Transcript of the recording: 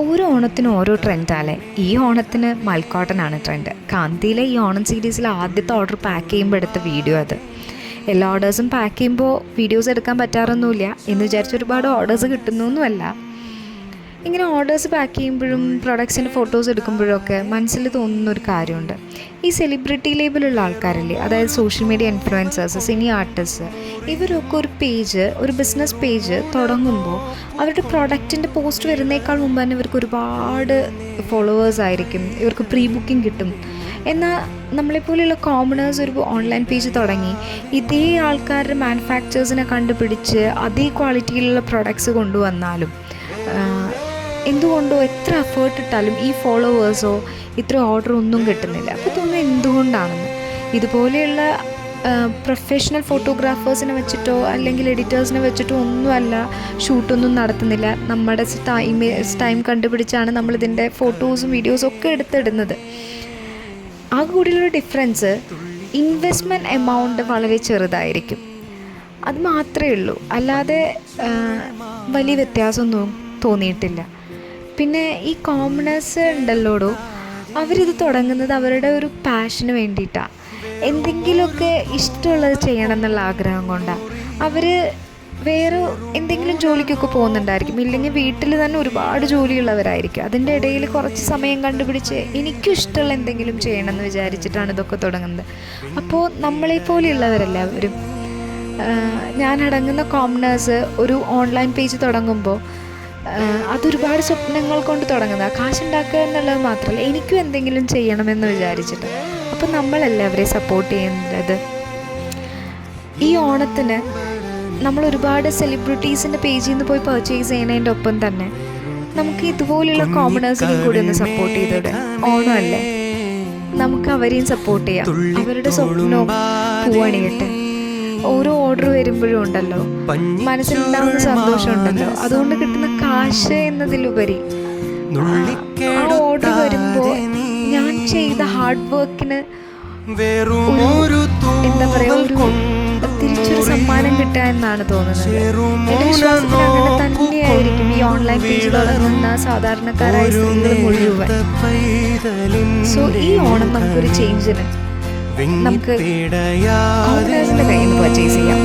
ഓരോ ഓണത്തിനും ഓരോ ട്രെൻഡാല്ലേ. ഈ ഓണത്തിന് മൽക്കോട്ടനാണ് ട്രെൻഡ്. കാന്തിയിലെ ഈ ഓണം സീരീസിൽ ആദ്യത്തെ ഓർഡർ പാക്ക് ചെയ്യുമ്പോൾ എടുത്ത വീഡിയോ അത്. എല്ലാ ഓർഡേഴ്സും പാക്ക് ചെയ്യുമ്പോൾ വീഡിയോസ് എടുക്കാൻ പറ്റാറൊന്നുമില്ല എന്ന് വിചാരിച്ച് ഒരുപാട് ഓർഡേഴ്സ് കിട്ടുന്നൊന്നുമല്ല. ഇങ്ങനെ ഓർഡേഴ്സ് പാക്ക് ചെയ്യുമ്പോഴും പ്രൊഡക്ട്സിൻ്റെ ഫോട്ടോസ് എടുക്കുമ്പോഴൊക്കെ മനസ്സിൽ തോന്നുന്നൊരു കാര്യമുണ്ട്. ഈ സെലിബ്രിറ്റി ലേബിലുള്ള ആൾക്കാരില്ലേ, അതായത് social media influencers, cine artist, ഇവരൊക്കെ ഒരു ബിസിനസ് പേജ് തുടങ്ങുമ്പോൾ അവരുടെ പ്രൊഡക്റ്റിൻ്റെ പോസ്റ്റ് വരുന്നേക്കാൾ മുമ്പ് തന്നെ ഇവർക്ക് ഒരുപാട് ഫോളോവേഴ്സ് ആയിരിക്കും, ഇവർക്ക് പ്രീ ബുക്കിംഗ് കിട്ടും. എന്നാൽ നമ്മളെപ്പോലെയുള്ള കോമണേഴ്സ് ഒരു ഓൺലൈൻ പേജ് തുടങ്ങി ഇതേ ആൾക്കാരുടെ മാനുഫാക്ചേഴ്സിനെ കണ്ടുപിടിച്ച് അതേ ക്വാളിറ്റിയിലുള്ള പ്രൊഡക്ട്സ് കൊണ്ടുവന്നാലും എന്തുകൊണ്ടോ എത്ര എഫേർട്ട് ഇട്ടാലും ഈ ഫോളോവേഴ്സോ ഇത്ര ഓർഡർ ഒന്നും കിട്ടുന്നില്ല. അപ്പോൾ തോന്നുന്നത് എന്തുകൊണ്ടാണെന്ന്. ഇതുപോലെയുള്ള പ്രൊഫഷണൽ ഫോട്ടോഗ്രാഫേഴ്സിനെ വെച്ചിട്ടോ അല്ലെങ്കിൽ എഡിറ്റേഴ്സിനെ വെച്ചിട്ടോ ഒന്നുമല്ല ഷൂട്ടൊന്നും നടത്തുന്നില്ല. നമ്മുടെ ടൈം കണ്ടുപിടിച്ചാണ് നമ്മളിതിൻ്റെ ഫോട്ടോസും വീഡിയോസും ഒക്കെ എടുത്തിടുന്നത്. ആ കൂടിയുള്ള ഡിഫറൻസ് ഇൻവെസ്റ്റ്മെൻറ്റ് എമൗണ്ട് വളരെ ചെറുതായിരിക്കും, അത് മാത്രമേ ഉള്ളൂ. അല്ലാതെ വലിയ വ്യത്യാസമൊന്നും തോന്നിയിട്ടില്ല. പിന്നെ ഈ കോമണേഴ്സ് ഉണ്ടല്ലോടോ, അവരിത് തുടങ്ങുന്നത് അവരുടെ ഒരു പാഷന് വേണ്ടിയിട്ടാണ്, എന്തെങ്കിലുമൊക്കെ ഇഷ്ടമുള്ളത് ചെയ്യണം എന്നുള്ള ആഗ്രഹം കൊണ്ടാണ്. അവർ വേറെ എന്തെങ്കിലും ജോലിക്കൊക്കെ പോകുന്നുണ്ടായിരിക്കും, ഇല്ലെങ്കിൽ വീട്ടിൽ തന്നെ ഒരുപാട് ജോലിയുള്ളവരായിരിക്കും. അതിൻ്റെ ഇടയിൽ കുറച്ച് സമയം കണ്ടുപിടിച്ച് എനിക്കും ഇഷ്ടമുള്ള എന്തെങ്കിലും ചെയ്യണമെന്ന് വിചാരിച്ചിട്ടാണ് ഇതൊക്കെ തുടങ്ങുന്നത്. അപ്പോൾ നമ്മളെപ്പോലെയുള്ളവരെല്ലാവരും, ഞാനടങ്ങുന്ന കോമണേഴ്സ് ഒരു ഓൺലൈൻ പേജ് തുടങ്ങുമ്പോൾ അതൊരുപാട് സ്വപ്നങ്ങൾ കൊണ്ട് തുടങ്ങുന്നത്, കാശുണ്ടാക്കുക എന്നുള്ളത് മാത്രമല്ല, എനിക്കും എന്തെങ്കിലും ചെയ്യണമെന്ന് വിചാരിച്ചിട്ട്. അപ്പം നമ്മളെല്ലാവരെയും സപ്പോർട്ട് ചെയ്യുന്നത്. ഈ ഓണത്തിന് നമ്മൾ ഒരുപാട് സെലിബ്രിറ്റീസിൻ്റെ പേജിൽ നിന്ന് പോയി പർച്ചേസ് ചെയ്യുന്നതിൻ്റെ ഒപ്പം തന്നെ നമുക്ക് ഇതുപോലെയുള്ള കോമണേഴ്സിനെയും കൂടി ഒന്ന് സപ്പോർട്ട് ചെയ്തോടെ. ഓണമല്ലേ, നമുക്ക് അവരെയും സപ്പോർട്ട് ചെയ്യാം. അവരുടെ സ്വപ്നവും പൂവണിയട്ടെ. ഓരോ ഓർഡർ വരുമ്പോഴും ഉണ്ടല്ലോ മനസ്സിലുണ്ടാവുന്ന സന്തോഷം ഉണ്ടല്ലോ, അതുകൊണ്ട് കിട്ടുന്ന കാശ് എന്നതിലുപരി ആ ഓർഡർ വരുമ്പോൾ ഞാൻ ചെയ്ത ഹാർഡ് വർക്കിന് എന്താ പറയുക, തിരിച്ചൊരു സമ്മാനം കിട്ടുക എന്നാണ് തോന്നുന്നത്. എൻ്റെ വിശ്വാസത്തിൽ അങ്ങനെ തന്നെയായിരിക്കും ഈ ഓൺലൈൻ പേജ് തുടങ്ങുന്ന സാധാരണക്കാരായ സ്ത്രീകൾ മുഴുവൻ. സോ ഈ ഓണം നമുക്കൊരു ചേഞ്ചിന് നമുക്ക് കോമണേഴ്സിൻ്റെ കയ്യിൽ നിന്ന് പർച്ചേസ് ചെയ്യാം.